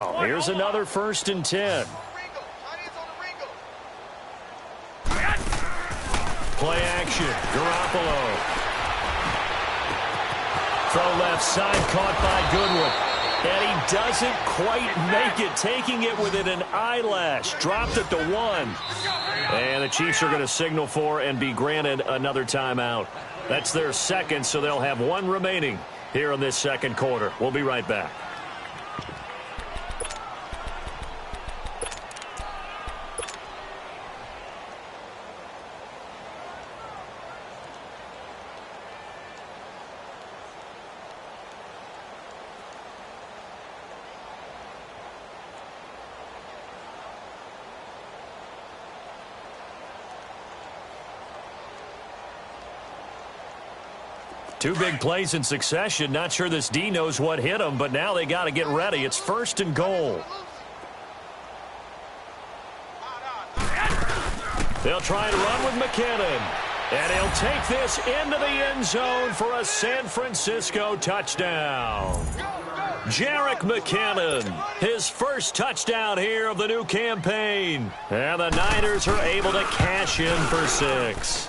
Here's another 1st and 10. Play action. Garoppolo. Throw left side, caught by Goodwin. And he doesn't quite make it, taking it within an eyelash. Dropped it to 1. And the Chiefs are going to signal for and be granted another timeout. That's their second, so they'll have 1 remaining here in this second quarter. We'll be right back. Two big plays in succession. Not sure this D knows what hit him, but now they got to get ready. It's 1st and goal. They'll try and run with McKinnon. And he'll take this into the end zone for a San Francisco touchdown. Jerick McKinnon, his first touchdown here of the new campaign. And the Niners are able to cash in for 6.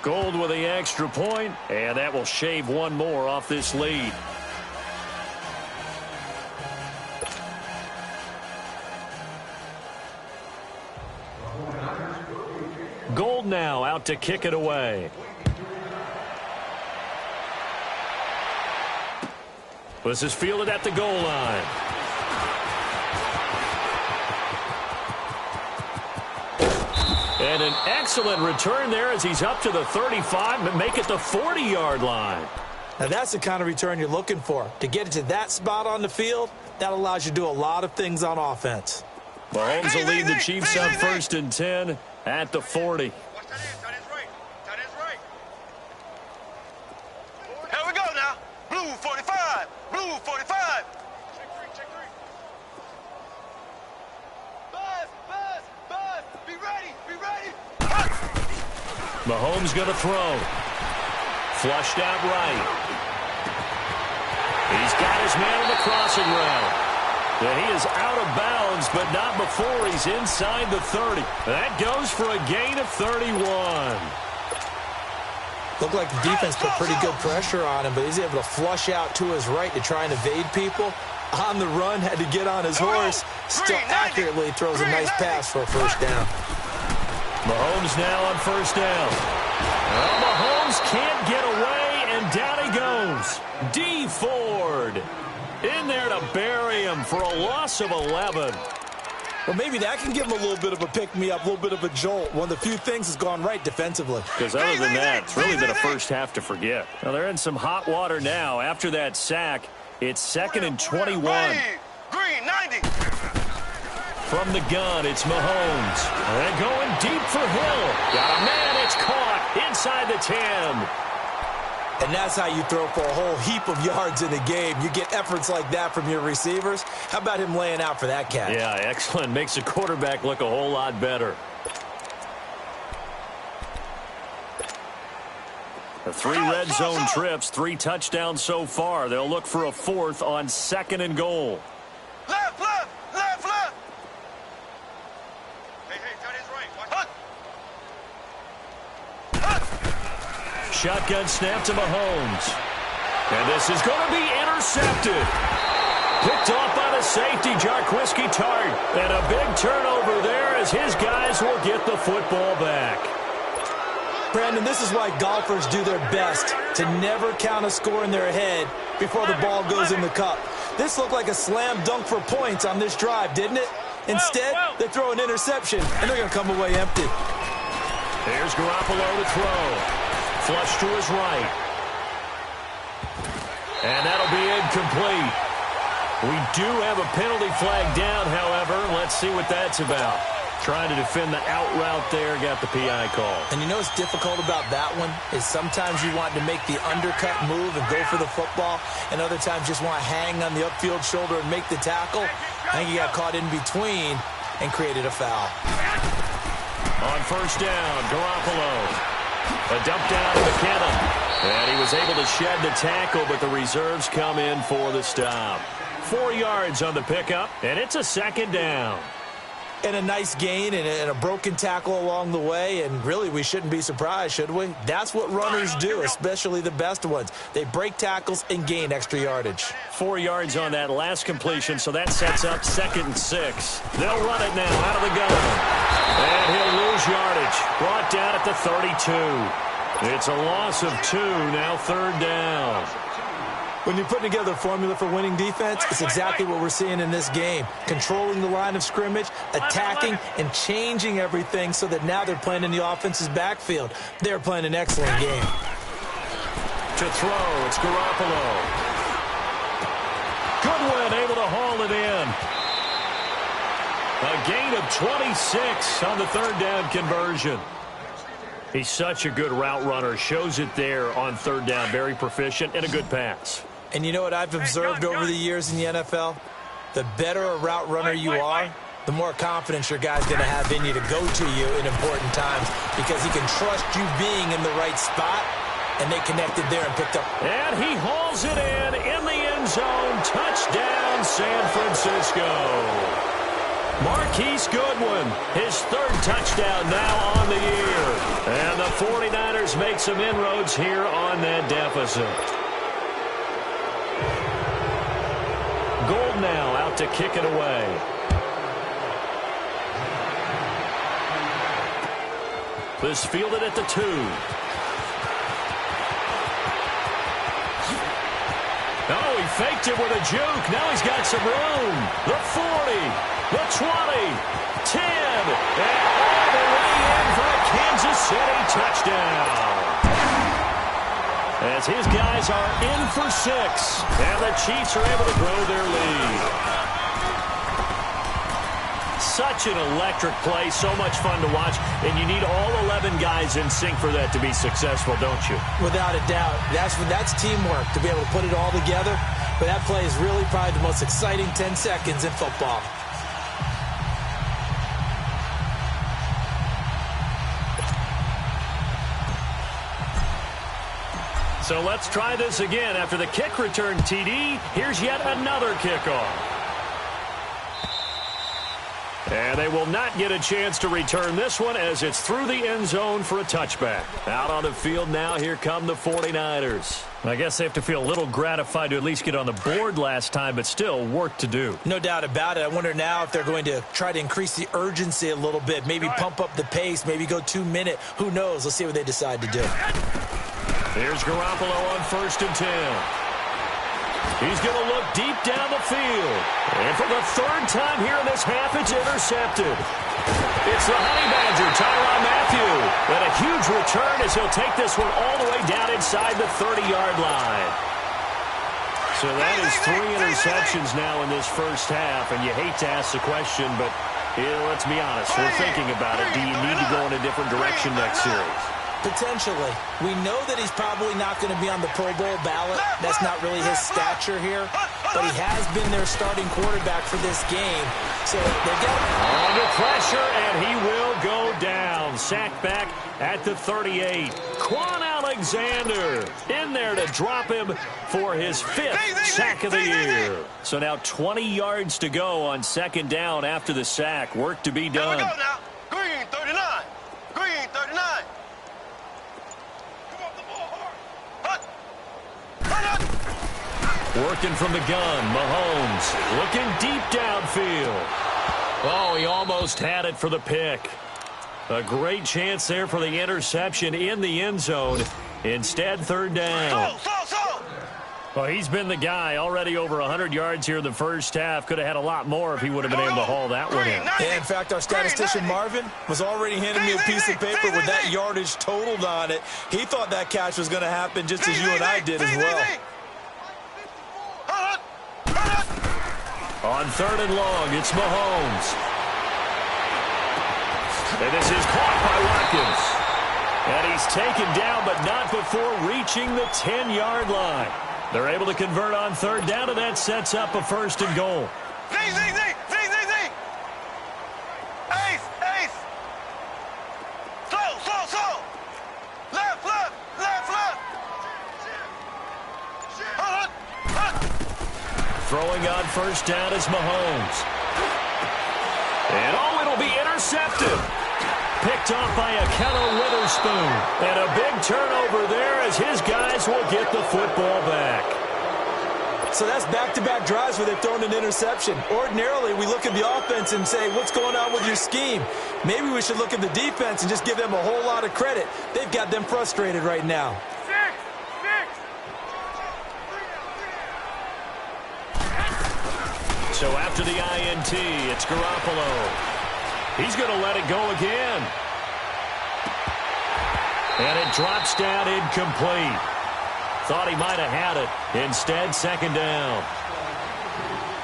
Gold with the extra point, and that will shave 1 more off this lead. Gold now out to kick it away. This is fielded at the goal line. And an excellent return there as he's up to the 35 and make it the 40-yard line. Now that's the kind of return you're looking for. To get it to that spot on the field, that allows you to do a lot of things on offense. Mahomes will lead the Chiefs up 1st and 10 at the 40. Here we go now. Blue 45. Blue 45. Check 3. Buzz. Be ready. Mahomes going to throw. Flushed out right. He's got his man on the crossing route. And he is out of bounds, but not before he's inside the 30. That goes for a gain of 31. Looked like the defense put pretty good pressure on him, but he's able to flush out to his right to try and evade people. On the run, had to get on his horse. Still accurately throws a nice pass for a 1st down. Mahomes now on 1st down. Well, Mahomes can't get away, and down he goes. D. Ford in there to bury him for a loss of 11. Well, maybe that can give him a little bit of a pick-me-up, a little bit of a jolt. One of the few things that's gone right defensively. Because other than that, it's really been a first half to forget. Now, they're in some hot water now. After that sack, it's 2nd and 21. Green 90. From the gun, it's Mahomes. And going deep for Hill. Got a man, it's caught inside the 10. And that's how you throw for a whole heap of yards in a game. You get efforts like that from your receivers. How about him laying out for that catch? Yeah, excellent. Makes the quarterback look a whole lot better. The 3 red zone trips, 3 touchdowns so far. They'll look for a 4th on 2nd and goal. Left. Hey, tight ends right. Shotgun snap to Mahomes. And this is going to be intercepted. Picked off by the safety, Jarquiski Tart. And a big turnover there as his guys will get the football back. Brandon, this is why golfers do their best to never count a score in their head before the ball goes in the cup. This looked like a slam dunk for points on this drive, didn't it? Instead, they throw an interception, and they're going to come away empty. Here's Garoppolo to throw. Flush to his right. And that'll be incomplete. We do have a penalty flag down, however. Let's see what that's about. Trying to defend the out route there, got the PI call. And you know what's difficult about that one is sometimes you want to make the undercut move and go for the football, and other times just want to hang on the upfield shoulder and make the tackle. I think he got caught in between and created a foul. On 1st down, Garoppolo. A dump down to McKinnon. And he was able to shed the tackle, but the reserves come in for the stop. 4 yards on the pickup, and it's a second down. And a nice gain and a broken tackle along the way, and really we shouldn't be surprised, should we? That's what runners do, especially the best ones. They break tackles and gain extra yardage. 4 yards on that last completion, so that sets up 2nd and 6. They'll run it now out of the gun. And he'll lose yardage. Brought down at the 32. It's a loss of 2, now 3rd down. When you put together a formula for winning defense, it's exactly what we're seeing in this game. Controlling the line of scrimmage, attacking, and changing everything so that now they're playing in the offense's backfield. They're playing an excellent game. To throw, it's Garoppolo. Goodwin able to haul it in. A gain of 26 on the 3rd down conversion. He's such a good route runner. Shows it there on 3rd down. Very proficient and a good pass. And you know what I've observed over the years in the NFL? The better a route runner you are, the more confidence your guy's going to have in you to go to you in important times because he can trust you being in the right spot, and they connected there and picked up. And he hauls it in the end zone. Touchdown, San Francisco. Marquise Goodwin, his 3rd touchdown now on the year. And the 49ers make some inroads here on that deficit. Gold now out to kick it away. This fielded at the 2. Oh, he faked it with a juke. Now he's got some room. The 40, the 20, 10, and all the way in for a Kansas City touchdown. As his guys are in for 6, and the Chiefs are able to grow their lead. Such an electric play, so much fun to watch, and you need all 11 guys in sync for that to be successful, don't you? Without a doubt. That's teamwork, to be able to put it all together. But that play is really probably the most exciting 10 seconds in football. So let's try this again. After the kick return TD, here's yet another kickoff. And they will not get a chance to return this one as it's through the end zone for a touchback. Out on the field now, here come the 49ers. I guess they have to feel a little gratified to at least get on the board last time, but still work to do. No doubt about it. I wonder now if they're going to try to increase the urgency a little bit, maybe pump up the pace, maybe go 2-minute. Who knows? Let's see what they decide to do. Here's Garoppolo on 1st and 10. He's going to look deep down the field. And for the 3rd time here in this half, it's intercepted. It's the Honey Badger, Tyrann Mathieu. And a huge return as he'll take this one all the way down inside the 30-yard line. So that is 3 interceptions now in this first half. And you hate to ask the question, but let's be honest. We're thinking about it. Do you need to go in a different direction next series? Potentially. We know that he's probably not going to be on the Pro Bowl ballot. That's not really his stature here. But he has been their starting quarterback for this game. So they get him. Under pressure, and he will go down. Sacked back at the 38. Quan Alexander in there to drop him for his 5th sack of the year. So now 20 yards to go on 2nd down after the sack. Work to be done. Here we go now. Green 39. Green 39. Working from the gun, Mahomes looking deep downfield. Oh, he almost had it for the pick. A great chance there for the interception in the end zone. Instead, 3rd down. Well, he's been the guy. Already over 100 yards here in the first half. Could have had a lot more if he would have been able to haul that one in. Yeah, in fact, our statistician Marvin was already handing me a piece of paper with that yardage totaled on it. He thought that catch was going to happen just as you and I did as well. On 3rd and long, it's Mahomes. And this is caught by Watkins. And he's taken down, but not before reaching the 10-yard line. They're able to convert on 3rd down, and that sets up a 1st and goal. Ace. Slow. Left. Throwing throwing on first down is Mahomes. And it'll be intercepted. Picked off by Akello Witherspoon. And a big turnover there as his guys will get the football back. So that's back-to-back drives where they've thrown an interception. Ordinarily, we look at the offense and say, what's going on with your scheme? Maybe we should look at the defense and just give them a whole lot of credit. They've got them frustrated right now. So after the INT, it's Garoppolo. He's going to let it go again. And it drops down incomplete. Thought he might have had it. Instead, second down.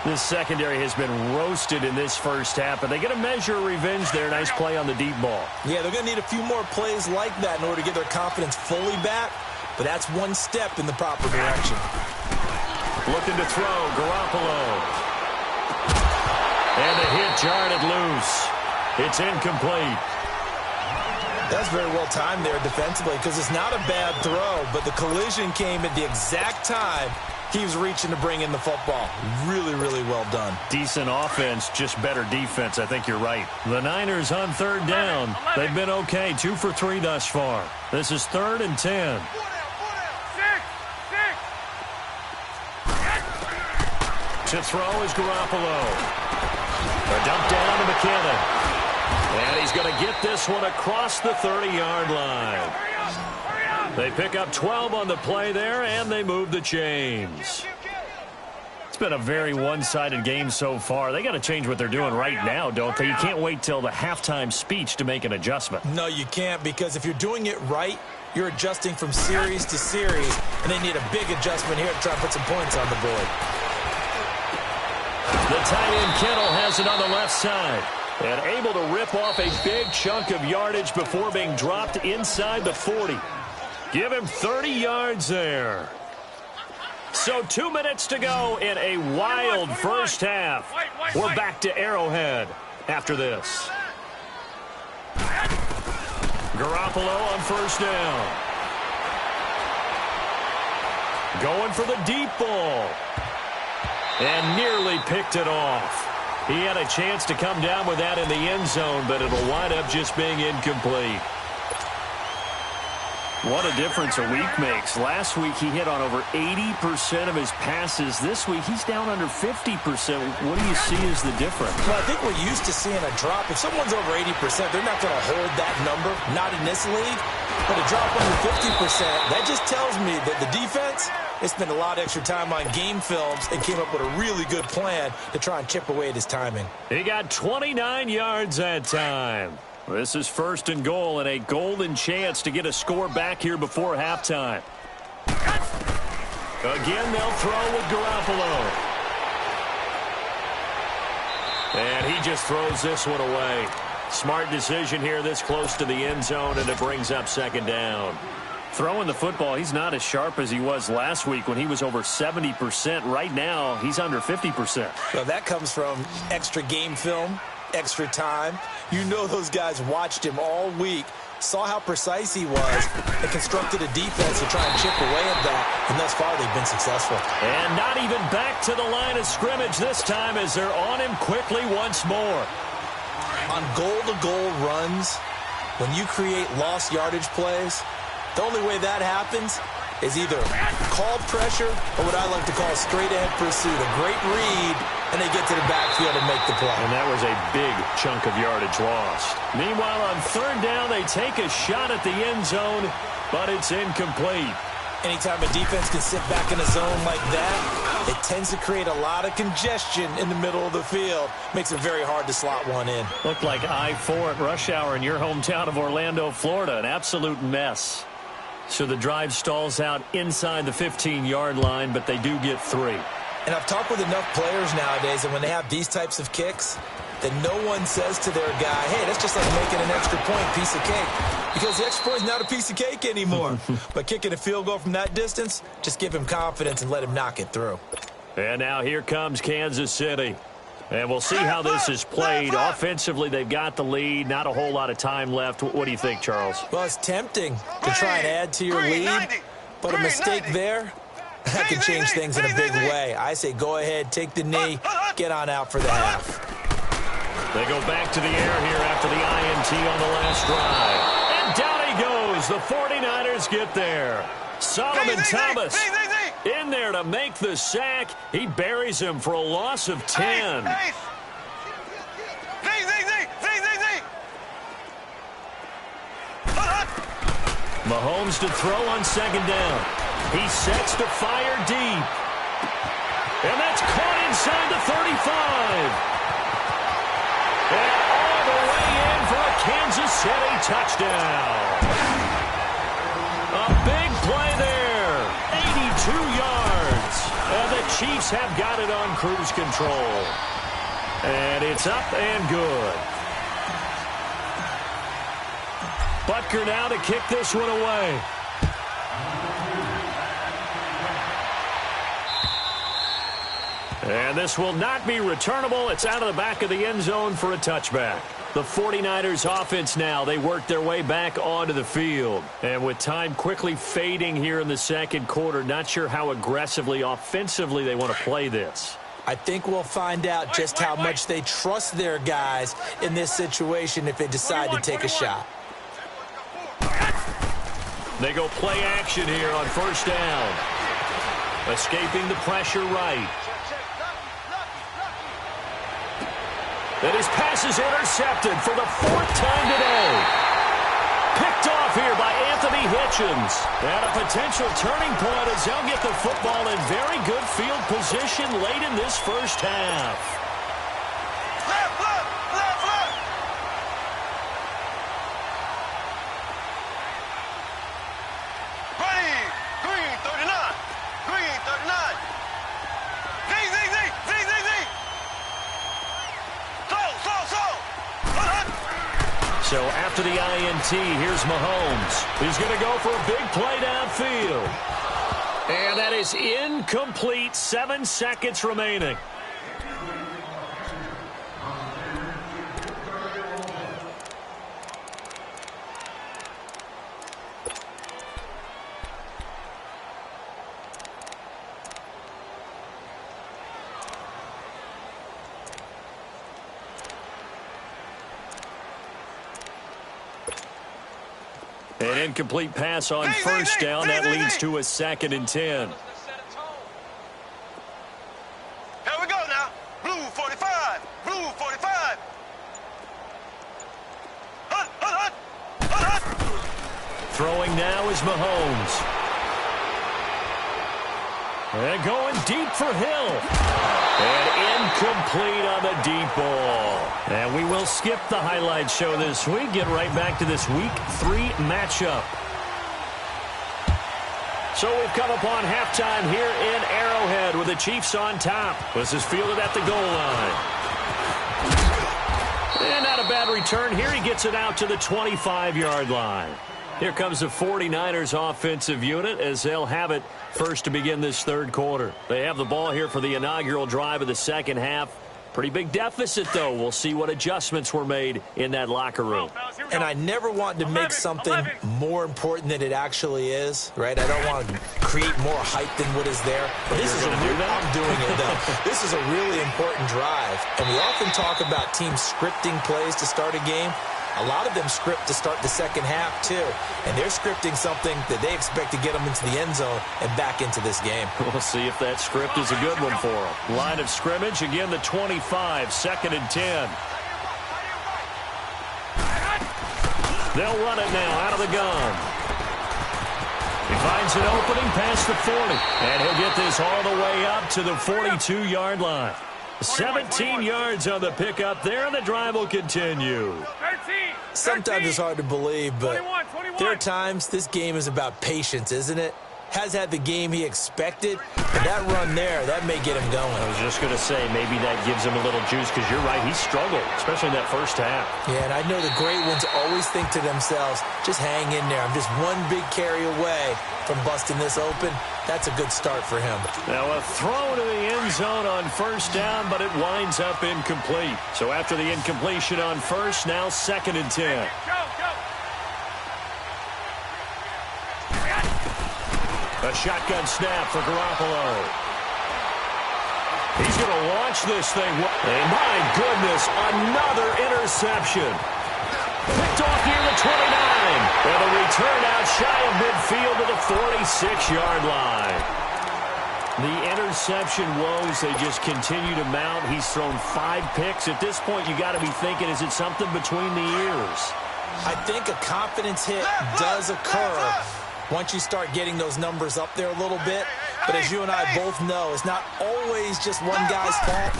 This secondary has been roasted in this first half, but they get a measure of revenge there. Nice play on the deep ball. Yeah, they're going to need a few more plays like that in order to get their confidence fully back, but that's one step in the proper direction. Looking to throw, Garoppolo. And the hit jarred it loose. It's incomplete. That's very well timed there defensively because it's not a bad throw, but the collision came at the exact time he was reaching to bring in the football. Really, really well done. Decent offense, just better defense. I think you're right. The Niners on third down. They've been okay, 2 for 3 thus far. This is 3rd and 10. To throw is Garoppolo. A dump down to McKinnon. And he's going to get this one across the 30-yard line. They pick up 12 on the play there, and they move the chains. It's been a very one-sided game so far. They got to change what they're doing right now, don't they? You can't wait till the halftime speech to make an adjustment. No, you can't, because if you're doing it right, you're adjusting from series to series, and they need a big adjustment here to try to put some points on the board. The tight end Kittle has it on the left side. And able to rip off a big chunk of yardage before being dropped inside the 40. Give him 30 yards there. So 2 minutes to go in a wild first half. We're back to Arrowhead after this. Garoppolo on first down. Going for the deep ball. And nearly picked it off. He had a chance to come down with that in the end zone, but it'll wind up just being incomplete. What a difference a week makes. Last week he hit on over 80% of his passes. This week he's down under 50%. What do you see as the difference? Well, I think we're used to seeing a drop. If someone's over 80%, they're not going to hold that number, not in this league. But a drop under 50%, that just tells me that the defense, they spent a lot of extra time on game films and came up with a really good plan to try and chip away at his timing. He got 29 yards that time. This is 1st and goal and a golden chance to get a score back here before halftime. Again, they'll throw with Garoppolo. And he just throws this one away. Smart decision here this close to the end zone, and it brings up second down. Throwing the football, he's not as sharp as he was last week when he was over 70%. Right now, he's under 50%. Well, that comes from extra game film, extra time. You know those guys watched him all week, saw how precise he was, and constructed a defense to try and chip away at that, and thus far they've been successful. And not even back to the line of scrimmage this time as they're on him quickly once more. On goal-to-goal runs, when you create lost yardage plays, the only way that happens is either called pressure or what I like to call straight-ahead pursuit. A great read, and they get to the backfield and make the play. And that was a big chunk of yardage lost. Meanwhile, on third down, they take a shot at the end zone, but it's incomplete. Anytime a defense can sit back in a zone like that, it tends to create a lot of congestion in the middle of the field. Makes it very hard to slot one in. Looked like I-4 at rush hour in your hometown of Orlando, Florida. An absolute mess. So the drive stalls out inside the 15-yard line, but they do get 3. And I've talked with enough players nowadays, and when they have these types of kicks, that no one says to their guy, hey, that's just like making an extra point, piece of cake. Because the extra point is not a piece of cake anymore. But kicking a field goal from that distance, just give him confidence and let him knock it through. And now here comes Kansas City. And we'll see how this is played. Offensively, they've got the lead. Not a whole lot of time left. What do you think, Charles? Well, it's tempting to try and add to your lead. But a mistake there That could change things in a big way. I say go ahead, take the knee, get on out for the half. They go back to the air here after the INT on the last drive. And down he goes. The 49ers get there. Solomon Thomas in there to make the sack. He buries him for a loss of 10. Mahomes to throw on second down. He sets to fire deep. And that's caught inside the 35. And all the way in for a Kansas City touchdown. A big play there. 82 yards. And the Chiefs have got it on cruise control. And it's up and good. Butker now to kick this one away. And this will not be returnable. It's out of the back of the end zone for a touchback. The 49ers offense now, they work their way back onto the field. And with time quickly fading here in the second quarter, not sure how aggressively, offensively they want to play this. I think we'll find out just how much they trust their guys in this situation if they decide to take a shot. They go play action here on first down. Escaping the pressure right. And his pass is intercepted for the fourth time today. Picked off here by Anthony Hitchens. And a potential turning point as they'll get the football in very good field position late in this first half. Left, left, left, left. Green 39. Green 39. Z. So after the INT, here's Mahomes. He's going to go for a big play downfield. And that is incomplete. 7 seconds remaining. An incomplete pass on first down. That leads to a 2nd and 10. Here we go now. Blue 45. Blue 45. Hut. Throwing now is Mahomes. And going deep for Hill. And incomplete on the deep ball. And we will skip the highlight show this week. Get right back to this Week 3 matchup. So we've come upon halftime here in Arrowhead with the Chiefs on top. This is fielded at the goal line. And not a bad return here. He gets it out to the 25-yard line. Here comes the 49ers offensive unit as they'll have it first to begin this third quarter. They have the ball here for the inaugural drive of the second half. Pretty big deficit, though. We'll see what adjustments were made in that locker room. And I never want to make something more important than it actually is, right? I don't want to create more hype than what is there. But this is I'm doing it, though. This is a really important drive. And we often talk about teams scripting plays to start a game. A lot of them script to start the second half, too. And they're scripting something that they expect to get them into the end zone and back into this game. We'll see if that script is a good one for them. Line of scrimmage, again, the 25, 2nd and 10. They'll run it now out of the gun. He finds an opening past the 40. And he'll get this all the way up to the 42-yard line. 17 yards on the pickup there, and the drive will continue. Sometimes it's hard to believe, but there are times this game is about patience, isn't it? Has had the game he expected, but that run there, that may get him going. I was just going to say, maybe that gives him a little juice, because you're right, he struggled, especially in that first half. Yeah, and I know the great ones always think to themselves, just hang in there. I'm just one big carry away from busting this open. That's a good start for him. Now a throw to the end zone on first down, but it winds up incomplete. So after the incompletion on first, now 2nd and 10. A shotgun snap for Garoppolo. He's going to launch this thing. And my goodness, another interception. Picked off near the 29. And a return out shy of midfield to the 46-yard line. The interception woes, they just continue to mount. He's thrown 5 picks. At this point, you got to be thinking, is it something between the ears? I think a confidence hit does occur once you start getting those numbers up there a little bit. But as you and I both know, it's not always just one guy's fault.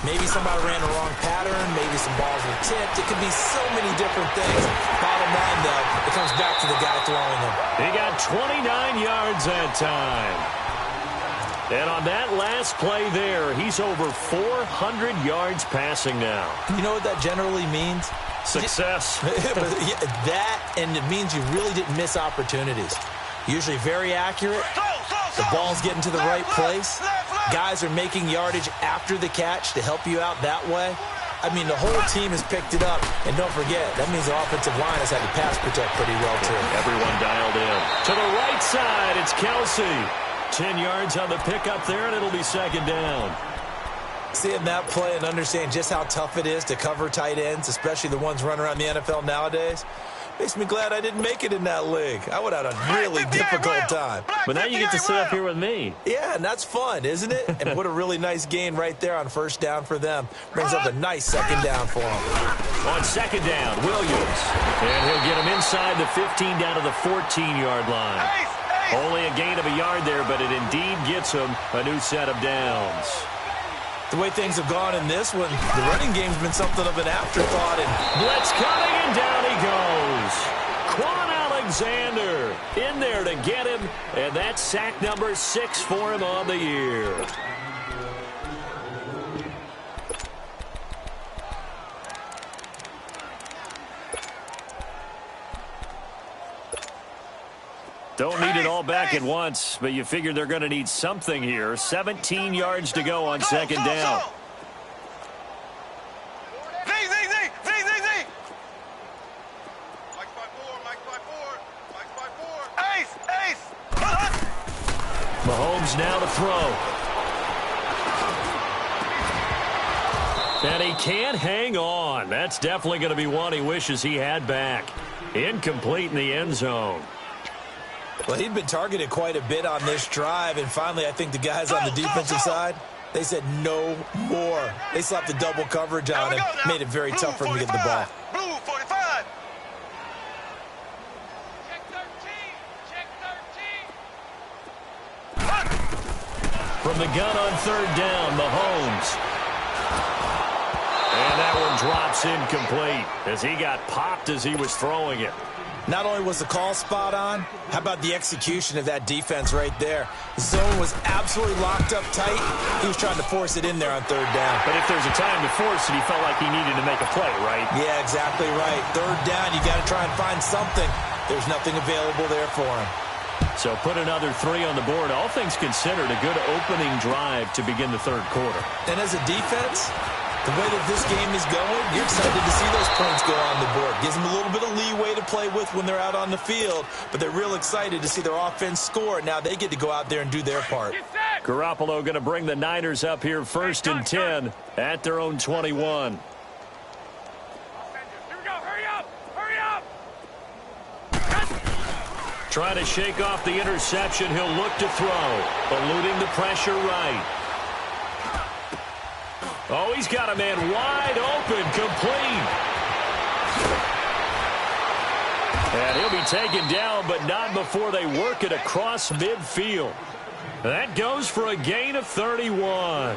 Maybe somebody ran the wrong pattern. Maybe some balls were tipped. It could be so many different things. Bottom line, though, it comes back to the guy throwing them. He got 29 yards that time. And on that last play there, he's over 400 yards passing now. You know what that generally means? Success. That, and it means you really didn't miss opportunities. Usually very accurate. The ball's getting to the right place. Guys are making yardage after the catch to help you out that way. I mean, the whole team has picked it up. And don't forget, that means the offensive line has had to pass protect pretty well, too. Everyone dialed in. To the right side, it's Kelsey. 10 yards on the pickup there, and it'll be second down. Seeing that play and understand just how tough it is to cover tight ends, especially the ones running around the NFL nowadays, makes me glad I didn't make it in that league. I would have had a really difficult time. But now you get to sit up here with me. Yeah, and that's fun, isn't it? And what a really nice gain right there on first down for them. Brings up a nice second down for them. On second down, Williams. And he'll get him inside the 15 down to the 14-yard line. Only a gain of a yard there, but it indeed gets him a new set of downs. The way things have gone in this one, the running game's been something of an afterthought. And blitz coming, and down he goes. Quan Alexander in there to get him, and that's sack number 6 for him on the year. Don't need it all back at once, but you figure they're going to need something here. 17 yards to go on second down. Mahomes now to throw. And he can't hang on. That's definitely going to be one he wishes he had back. Incomplete in the end zone. Well, he'd been targeted quite a bit on this drive, and finally I think the guys on the defensive side, they said no more. They slapped the double coverage on him, made it very tough for him to get the ball. Blue 45. Check 13. Check 13. From the gun on third down, Mahomes. And that one drops incomplete as he got popped as he was throwing it. Not only was the call spot on, how about the execution of that defense right there? The zone was absolutely locked up tight. He was trying to force it in there on third down. But if there's a time to force it, he felt like he needed to make a play, right? Yeah, exactly right. Third down, you got to try and find something. There's nothing available there for him. So put another 3 on the board. All things considered, a good opening drive to begin the third quarter. And as a defense, the way that this game is going, you're excited to see those points go on the board. Gives them a little bit of leeway to play with when they're out on the field, but they're real excited to see their offense score. Now they get to go out there and do their part. Garoppolo going to bring the Niners up here first and 10 at their own 21. Here we go. Hurry up. Hurry up. Trying to shake off the interception. He'll look to throw, eluding the pressure right. Oh, he's got a man wide open, complete. And he'll be taken down, but not before they work it across midfield. That goes for a gain of 31.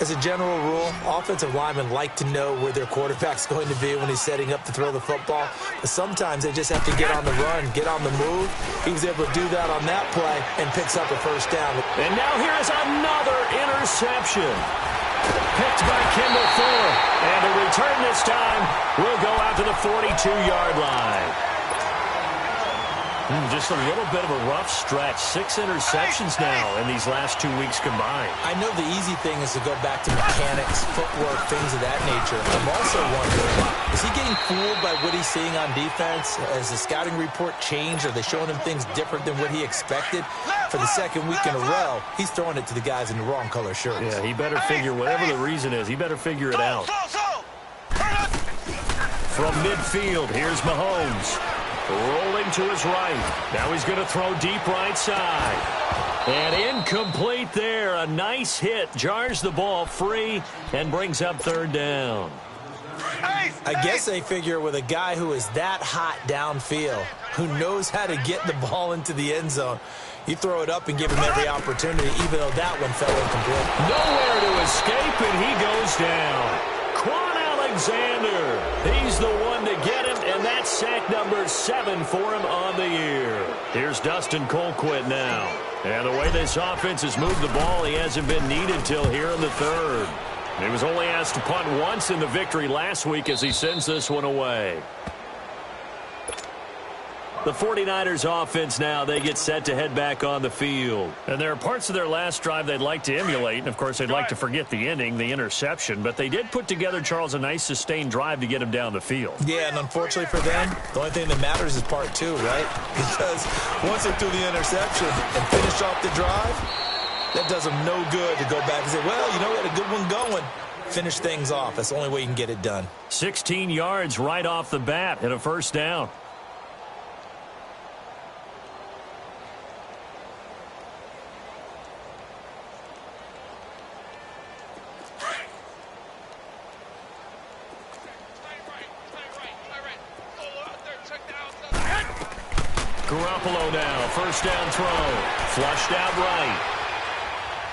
As a general rule, offensive linemen like to know where their quarterback's going to be when he's setting up to throw the football. But sometimes they just have to get on the run, get on the move. He was able to do that on that play and picks up a first down. And now here is another interception. Picked by Kendall Fuller. And the return this time will go out to the 42-yard line. Just a little bit of a rough stretch. 6 interceptions now in these last 2 weeks combined. I know the easy thing is to go back to mechanics, footwork, things of that nature. I'm also wondering, is he getting fooled by what he's seeing on defense? Has the scouting report changed? Are they showing him things different than what he expected? For the second week in a row, he's throwing it to the guys in the wrong color shirts. Yeah, he better figure, whatever the reason is, he better figure it out. From midfield, here's Mahomes. Rolling to his right. Now he's going to throw deep right side. And incomplete there. A nice hit. Jars the ball free and brings up third down. I guess they figure with a guy who is that hot downfield, who knows how to get the ball into the end zone, you throw it up and give him every opportunity, even though that one fell incomplete. Nowhere to escape, and he goes down. Quan Alexander, he's the one to get him, and that's sack number 7 for him on the year. Here's Dustin Colquitt now. And the way this offense has moved the ball, he hasn't been needed till here in the third. He was only asked to punt once in the victory last week as he sends this one away. The 49ers offense now, they get set to head back on the field. And there are parts of their last drive they'd like to emulate. And, of course, they'd like to forget the ending, the interception. But they did put together, Charles, a nice sustained drive to get him down the field. Yeah, and unfortunately for them, the only thing that matters is part 2, right? Because once they threw the interception and finished off the drive, that does them no good to go back and say, well, you know, we had a good one going. Finish things off. That's the only way you can get it done. 16 yards right off the bat and a first down. Garoppolo now, first down throw, flushed out right.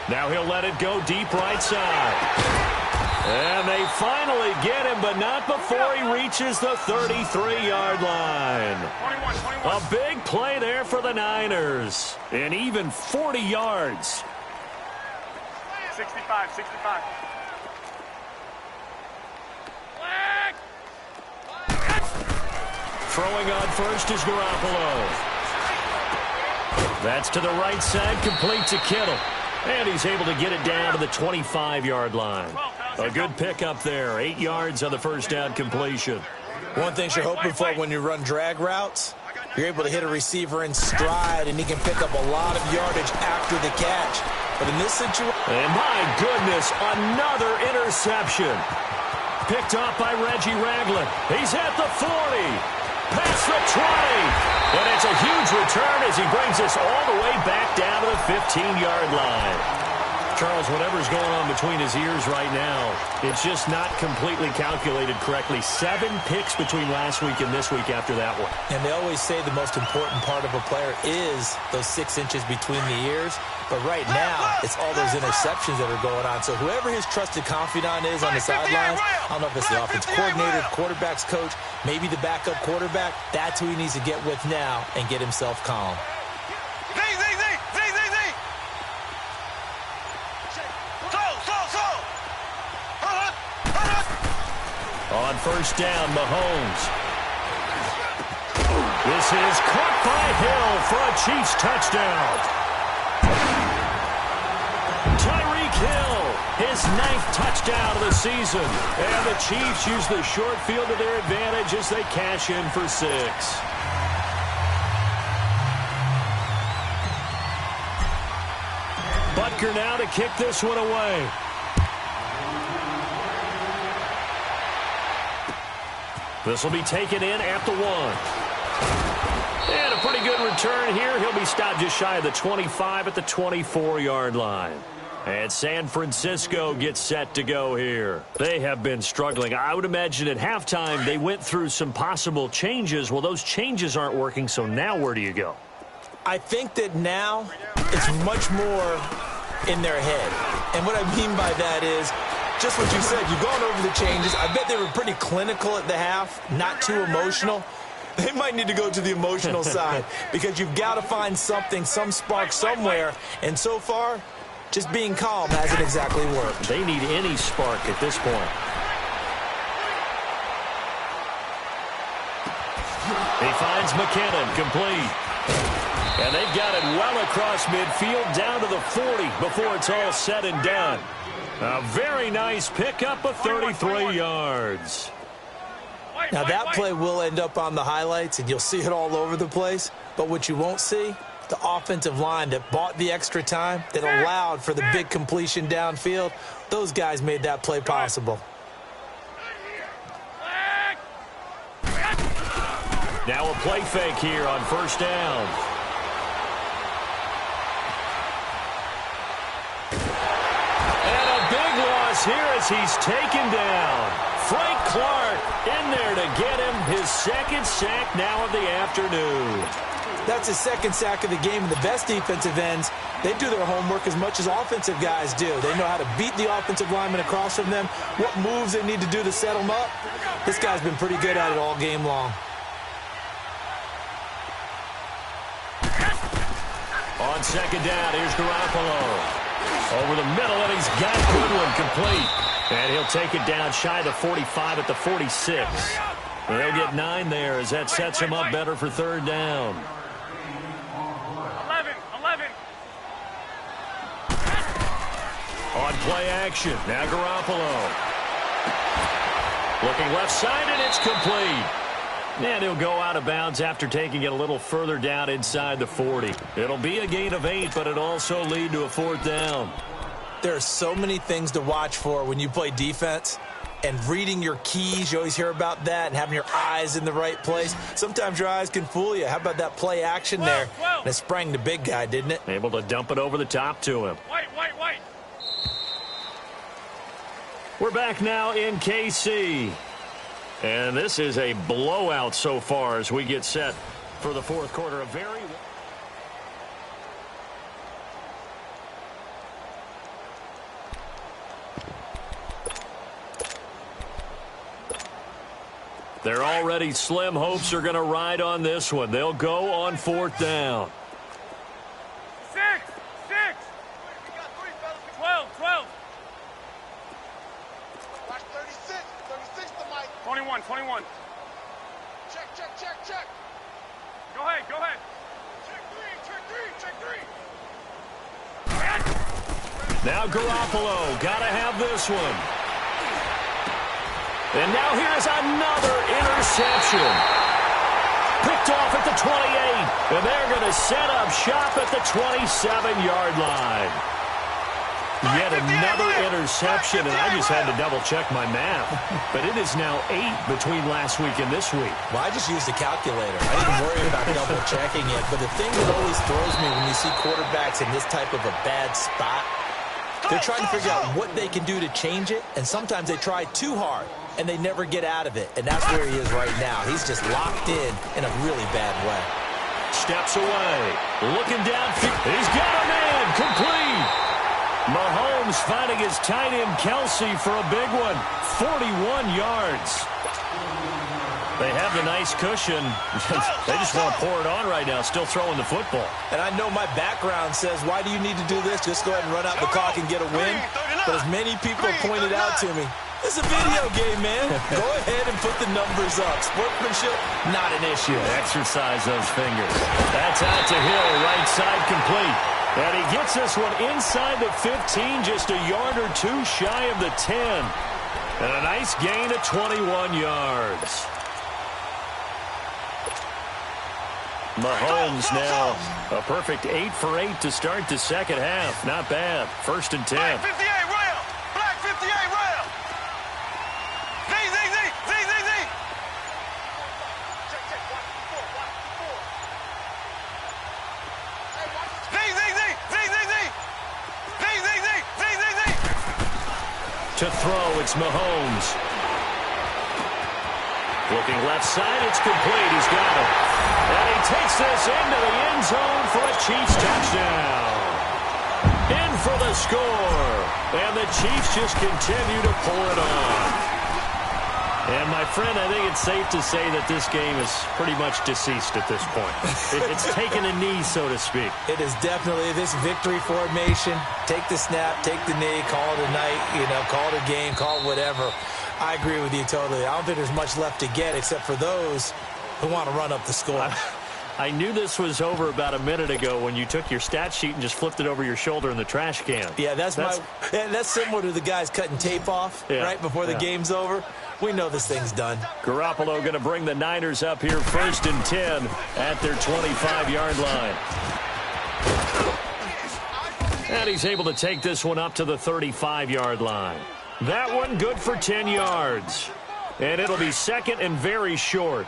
Now he'll let it go deep right side. And they finally get him, but not before he reaches the 33-yard line. 21. A big play there for the Niners. And even 40 yards. 65. Flag! Throwing on first is Garoppolo. That's to the right side, complete to Kittle. And he's able to get it down to the 25-yard line. A good pickup there, 8 yards on the first down completion. One thing you're hoping for when you run drag routes, you're able to hit a receiver in stride, and he can pick up a lot of yardage after the catch. But in this situation... And my goodness, another interception. Picked off by Reggie Ragland. He's at the 40. Past the 20. And it's a huge return as he brings us all the way back down to the 15-yard line. Charles, whatever's going on between his ears right now, it's just not completely calculated correctly. 7 picks between last week and this week after that one. And they always say the most important part of a player is those 6 inches between the ears. But right now, it's all those interceptions that are going on. So whoever his trusted confidant is on the sidelines, I don't know if it's the offense coordinator, quarterback's coach, maybe the backup quarterback, that's who he needs to get with now and get himself calm. On first down, Mahomes. This is caught by Hill for a Chiefs touchdown. Tyreek Hill, his 9th touchdown of the season. And the Chiefs use the short field to their advantage as they cash in for 6. Butker now to kick this one away. This will be taken in at the 1. And a pretty good return here. He'll be stopped just shy of the 25 at the 24-yard line. And San Francisco gets set to go here. They have been struggling. I would imagine at halftime they went through some possible changes. Well, those changes aren't working, so now where do you go? I think that now it's much more in their head. And what I mean by that is, just what you said, you've gone over the changes. I bet they were pretty clinical at the half, not too emotional. They might need to go to the emotional side because you've got to find something, some spark somewhere. And so far, just being calm hasn't exactly worked. They need any spark at this point. He finds McKinnon, complete. And they've got it well across midfield down to the 40 before it's all said and done. A very nice pickup of 33 yards. Now, that play will end up on the highlights, and you'll see it all over the place. But what you won't see, the offensive line that bought the extra time, that allowed for the big completion downfield, those guys made that play possible. Now a play fake here on first down. And a big loss here as he's taken down. Frank Clark in there to get him his second sack now of the afternoon. That's his second sack of the game, and the best defensive ends, they do their homework as much as offensive guys do. They know how to beat the offensive lineman across from them, what moves they need to do to set them up. This guy's been pretty good at it all game long. On second down, here's Garoppolo. Over the middle, and he's got Goodwin complete. And he'll take it down shy of the 45 at the 46. And they'll get 9 there as that sets him up better for third down. 11. On play action, now Garoppolo. Looking left side, and it's complete. And he'll go out of bounds after taking it a little further down inside the 40. It'll be a gain of 8, but it'll also lead to a fourth down. There are so many things to watch for when you play defense. And reading your keys, you always hear about that, and having your eyes in the right place. Sometimes your eyes can fool you. How about that play action there? And it sprang the big guy, didn't it? Able to dump it over the top to him. White. We're back now in KC. And this is a blowout so far as we get set for the fourth quarter. A very... They're already slim hopes are going to ride on this one. They'll go on fourth down. 6. 12. Watch 36. 36 to Mike. 21. Check. Go ahead. Check three. Now Garoppolo, got to have this one. And now here's another interception. Picked off at the 28, and they're going to set up shop at the 27-yard line. Yet another interception, and I just had to double-check my math. But it is now 8 between last week and this week. Well, I just used a calculator. I didn't worry about double-checking it. But the thing that always throws me when you see quarterbacks in this type of a bad spot, they're trying to figure out what they can do to change it, and sometimes they try too hard, and they never get out of it. And that's where he is right now. He's just locked in a really bad way. Steps away. Looking downfield. He's got a man. Complete. Mahomes finding his tight end Kelsey for a big one. 41 yards. They have the nice cushion. They just want to pour it on right now, still throwing the football. And I know my background says, why do you need to do this? Just go ahead and run out the clock and get a win. But as many people pointed out to me, it's a video game, man. Go ahead and put the numbers up. Sportsmanship, not an issue. Exercise those fingers. That's out to Hill, right side complete. And he gets this one inside the 15, just a yard or two shy of the 10. And a nice gain of 21 yards. Mahomes now a perfect 8 for 8 to start the second half. Not bad. 1st and 10. Black 58 rail. Black 58 rail. Z. Check. Z. To throw, it's Mahomes. Looking left side, it's complete. He's got it. And he takes this into the end zone for a Chiefs touchdown. In for the score. And the Chiefs just continue to pour it on. And, my friend, I think it's safe to say that this game is pretty much deceased at this point. It's taken a knee, so to speak. It is definitely this victory formation. Take the snap, take the knee, call it a night, call it a game, call it whatever. I agree with you totally. I don't think there's much left to get except for those who want to run up the score. I knew this was over about a minute ago when you took your stat sheet and just flipped it over your shoulder in the trash can. Yeah, that's similar to the guys cutting tape off right before the game's over. We know this thing's done. Garoppolo going to bring the Niners up here 1st and 10 at their 25-yard line. And he's able to take this one up to the 35-yard line. That one good for 10 yards. And it'll be 2nd and very short.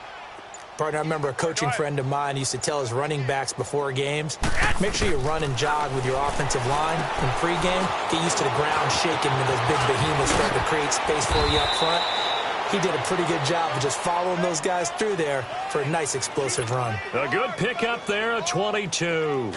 Partner, I remember a coaching friend of mine used to tell his running backs before games, make sure you run and jog with your offensive line in pregame. Get used to the ground shaking when those big behemoths start to create space for you up front. He did a pretty good job of just following those guys through there for a nice explosive run. A good pickup there, a 22.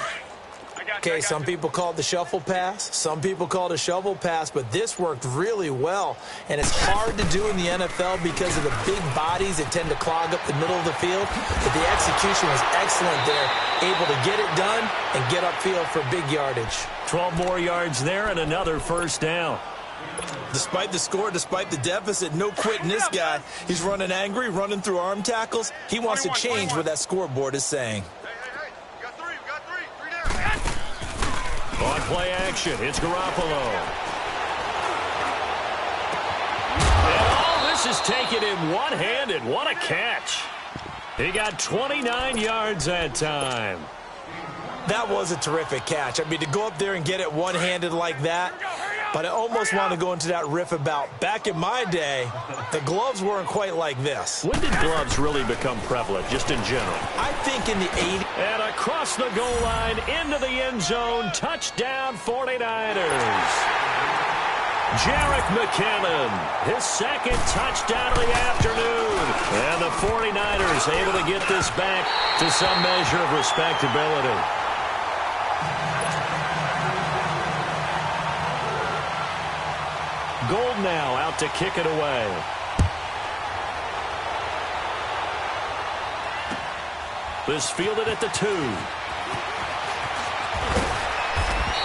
Okay, some people call it the shuffle pass. Some people call it a shovel pass, but this worked really well. And it's hard to do in the NFL because of the big bodies that tend to clog up the middle of the field. But the execution was excellent there, able to get it done and get upfield for big yardage. 12 more yards there and another 1st down. Despite the score, despite the deficit, no quitting this guy. He's running angry, running through arm tackles. He wants to change what that scoreboard is saying. On play action, it's Garoppolo. And all this is taken in one-handed. What a catch. He got 29 yards that time. That was a terrific catch. I mean, to go up there and get it one-handed like that, but I almost want to go into that riff about back in my day, the gloves weren't quite like this. When did gloves really become prevalent, just in general? I think in the 80s. And across the goal line, into the end zone, touchdown 49ers. Jerick McKinnon, his 2nd touchdown of the afternoon. And the 49ers able to get this back to some measure of respectability. Gold now out to kick it away. This fielded at the 2.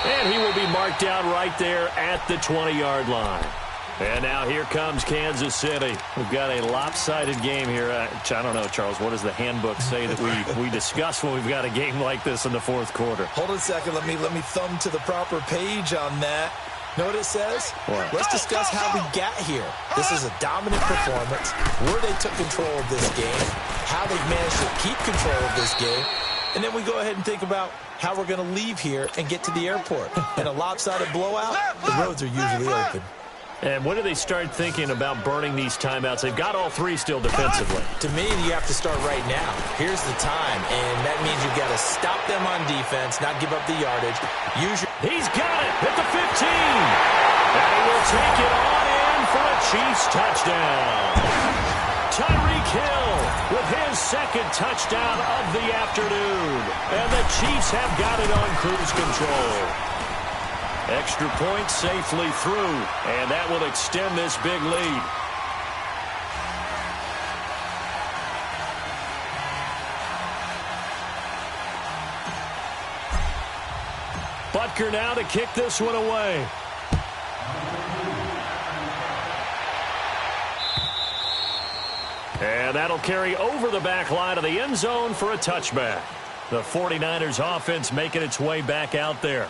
And he will be marked down right there at the 20-yard line. And now here comes Kansas City. We've got a lopsided game here. I don't know, Charles, what does the handbook say that we discuss when we've got a game like this in the 4th quarter? Hold on a second. Let me thumb to the proper page on that. Know what it says? What? Let's discuss how we got here. This is a dominant performance, where they took control of this game, how they've managed to keep control of this game, and then we go ahead and think about how we're going to leave here and get to the airport. In a lopsided blowout, the roads are usually open. And when do they start thinking about burning these timeouts? They've got all 3 still defensively. To me, you have to start right now. Here's the time, and that means you've got to stop them on defense, not give up the yardage. He's got it at the 15. And he will take it on in for a Chiefs touchdown. Tyreek Hill with his 2nd touchdown of the afternoon. And the Chiefs have got it on cruise control. Extra point safely through, and that will extend this big lead. Butker now to kick this one away. And that'll carry over the back line of the end zone for a touchback. The 49ers offense making its way back out there.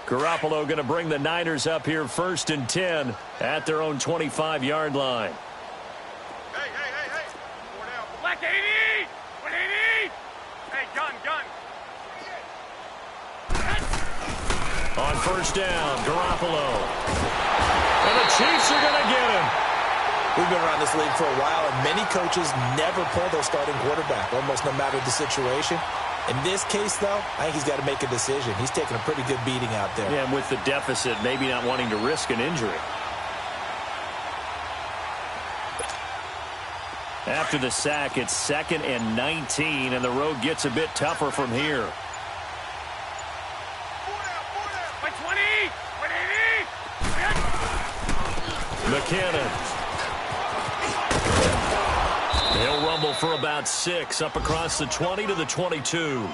Garoppolo going to bring the Niners up here 1st and 10 at their own 25-yard line. Hey. 4 down. Black 80! 180! Hey, gun. On 1st down, Garoppolo. And the Chiefs are going to get him. We've been around this league for a while, and many coaches never pull their starting quarterback, almost no matter the situation. In this case, though, I think he's got to make a decision. He's taking a pretty good beating out there. Yeah, and with the deficit, maybe not wanting to risk an injury. After the sack, it's 2nd and 19, and the road gets a bit tougher from here. 120! 180! McKinnon. He'll rumble for about 6 up across the 20 to the 22.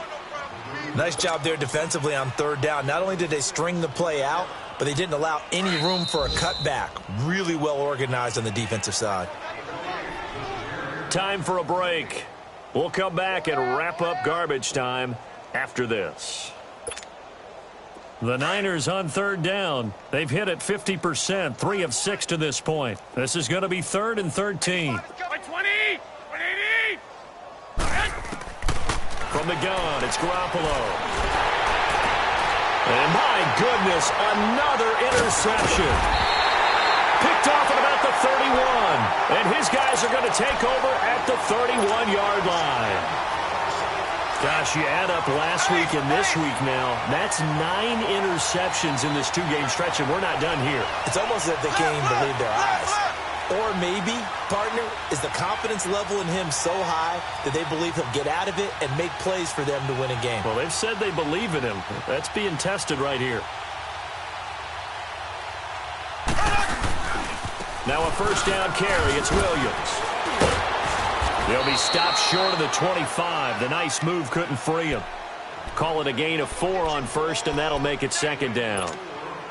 Nice job there defensively on third down. Not only did they string the play out, but they didn't allow any room for a cutback. Really well organized on the defensive side. Time for a break. We'll come back and wrap up garbage time after this. The Niners on third down. They've hit it 50%, 3 of 6 to this point. This is going to be 3rd and 13. 120! 180! From the gun, it's Garoppolo. And my goodness, another interception. Picked off at about the 31. And his guys are going to take over at the 31-yard line. Gosh, you add up last week and this week now, that's 9 interceptions in this 2-game stretch, and we're not done here. It's almost as if they can't even believe their eyes. Or maybe, partner, is the confidence level in him so high that they believe he'll get out of it and make plays for them to win a game. Well, they've said they believe in him. That's being tested right here. Now a first down carry. It's Williams. He'll be stopped short of the 25. The nice move couldn't free him. Call it a gain of 4 on first, and that'll make it second down.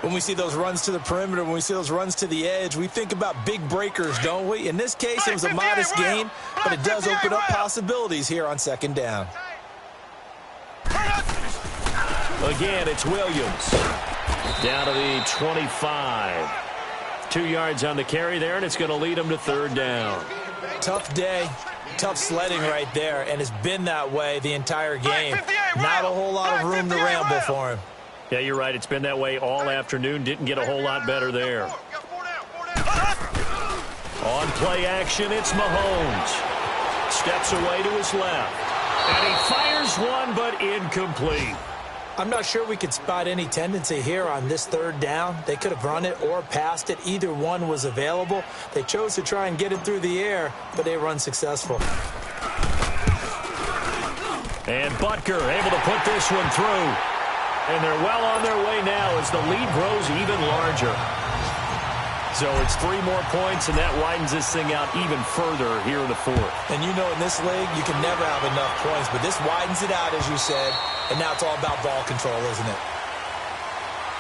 When we see those runs to the perimeter, when we see those runs to the edge, we think about big breakers, don't we? In this case, it was a modest gain, but it does open up possibilities here on second down. Again, it's Williams. Down to the 25. 2 yards on the carry there, and it's going to lead him to third down. Tough day. Tough sledding right there, and it's been that way the entire game. Not a whole lot of room to ramble for him. Yeah, you're right. It's been that way all afternoon. Didn't get a whole lot better there. On play action, it's Mahomes. Steps away to his left. And he fires one, but incomplete. I'm not sure we could spot any tendency here on this third down. They could have run it or passed it. Either one was available. They chose to try and get it through the air, but they were unsuccessful. And Butker able to put this one through. And they're well on their way now as the lead grows even larger. So it's 3 more points, and that widens this thing out even further here in the fourth. And you know in this league, you can never have enough points, but this widens it out, as you said, and now it's all about ball control, isn't it?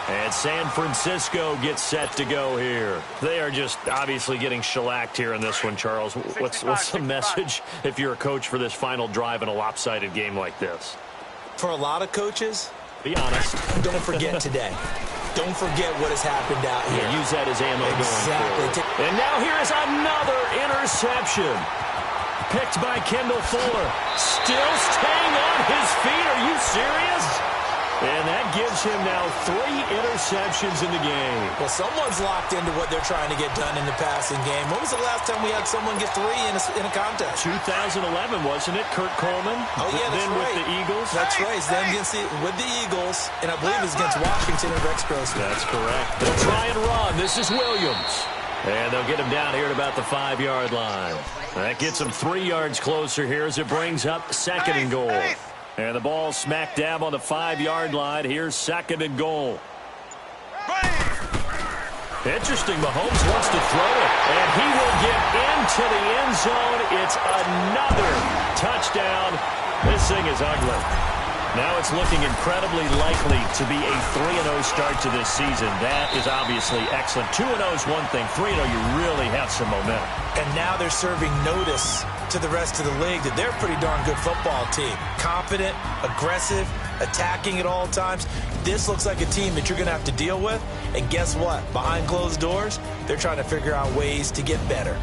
And San Francisco gets set to go here. They are just obviously getting shellacked here in this one, Charles. What's the message if you're a coach for this final drive in a lopsided game like this? For a lot of coaches, be honest. Don't forget today. Don't forget what has happened out here. Yeah, use that as ammo going forward. And now here is another interception. Picked by Kendall Fuller. Still staying on his feet. Are you serious? And that gives him now 3 interceptions in the game. Well, someone's locked into what they're trying to get done in the passing game. When was the last time we had someone get 3 in a contest? 2011, wasn't it? Kurt Coleman. Oh, yeah, that's then right. with the Eagles. That's right. Then with the Eagles, and I believe it's against Washington and Rex Grossman. That's correct. They'll try and run. This is Williams. And they'll get him down here at about the 5-yard line. That gets him 3 yards closer here as it brings up second and goal. And the ball smack dab on the 5-yard line. Here's second and goal. Interesting. Mahomes wants to throw it. And he will get into the end zone. It's another touchdown. This thing is ugly. Now it's looking incredibly likely to be a 3-0 start to this season. That is obviously excellent. 2-0 is one thing. 3-0, you really have some momentum. And now they're serving notice to the rest of the league that they're a pretty darn good football team. Confident, aggressive, attacking at all times. This looks like a team that you're going to have to deal with. And guess what? Behind closed doors, they're trying to figure out ways to get better.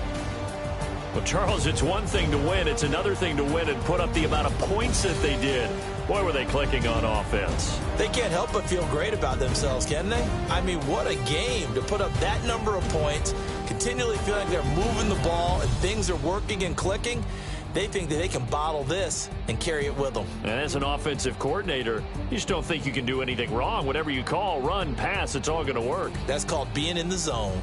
Well, Charles, it's one thing to win. It's another thing to win and put up the amount of points that they did. Boy, were they clicking on offense. They can't help but feel great about themselves, can they? I mean, what a game to put up that number of points, continually feel like they're moving the ball and things are working and clicking. They think that they can bottle this and carry it with them. And as an offensive coordinator, you just don't think you can do anything wrong. Whatever you call, run, pass, it's all going to work. That's called being in the zone.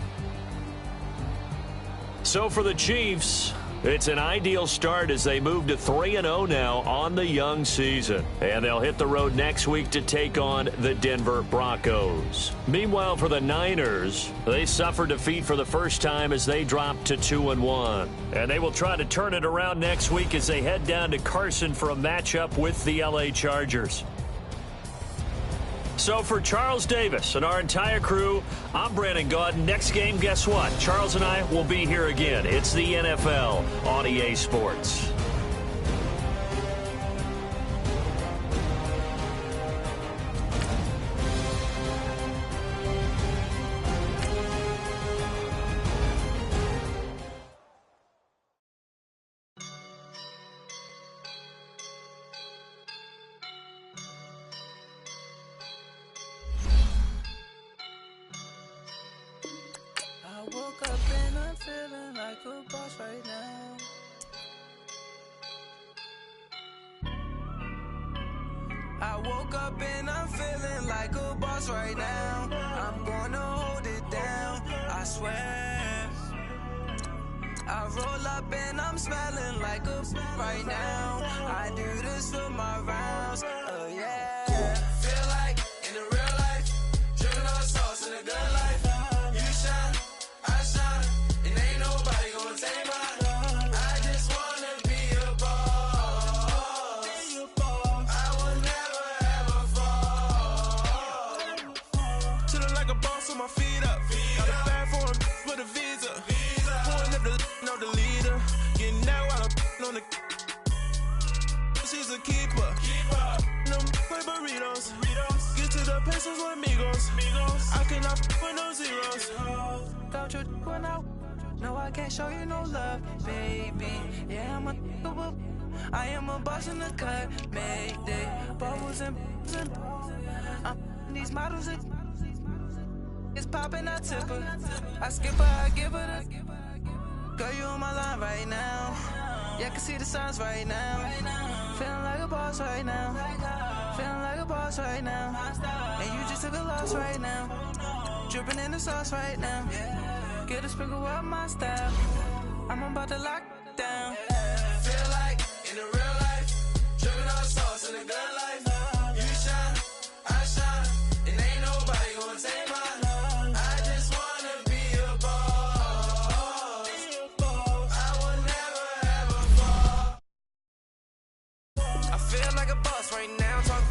So for the Chiefs, it's an ideal start as they move to 3-0 now on the young season. And they'll hit the road next week to take on the Denver Broncos. Meanwhile, for the Niners, they suffered defeat for the first time as they dropped to 2-1. And they will try to turn it around next week as they head down to Carson for a matchup with the LA Chargers. So for Charles Davis and our entire crew, I'm Brandon Gaud. Next game, guess what? Charles and I will be here again. It's the NFL on EA Sports. I woke up and I'm feeling like a boss right now. I woke up and I'm feeling like a boss right now. I'm gonna hold it down, I swear. I roll up and I'm smelling like a right now. I do this for my rounds, oh yeah. Feel like in the real life, dripping on sauce in a good life. You shine, I shine, and ain't nobody gonna take mine. I just wanna be a boss. I will never ever fall. Chillin' like a boss with my feet up. Got a bag for him with a visa. Pulling up the leader. Getting out while I'm on the. She's a keeper. Them play burritos. Get to the pesos with amigos. I cannot with no zeros. Don't you run out? No, I can't show you no love, baby. Yeah, I am a boss in the cut. Make day bubbles and I'm these models. It's popping, I tip her. I skip her, I give her the. Girl, you on my line right now. Yeah, I can see the signs right now. Feeling like a boss right now. Feeling like a boss right now. And you just took a loss right now. Dripping in the sauce right now. Get a sprinkle up my style. I'm about to lock down. Feel like in the real life, dripping on sauce in a good life. You shine, I shine, and ain't nobody gonna take mine. I just wanna be a boss. I will never ever fall. I feel like a boss right now. Talk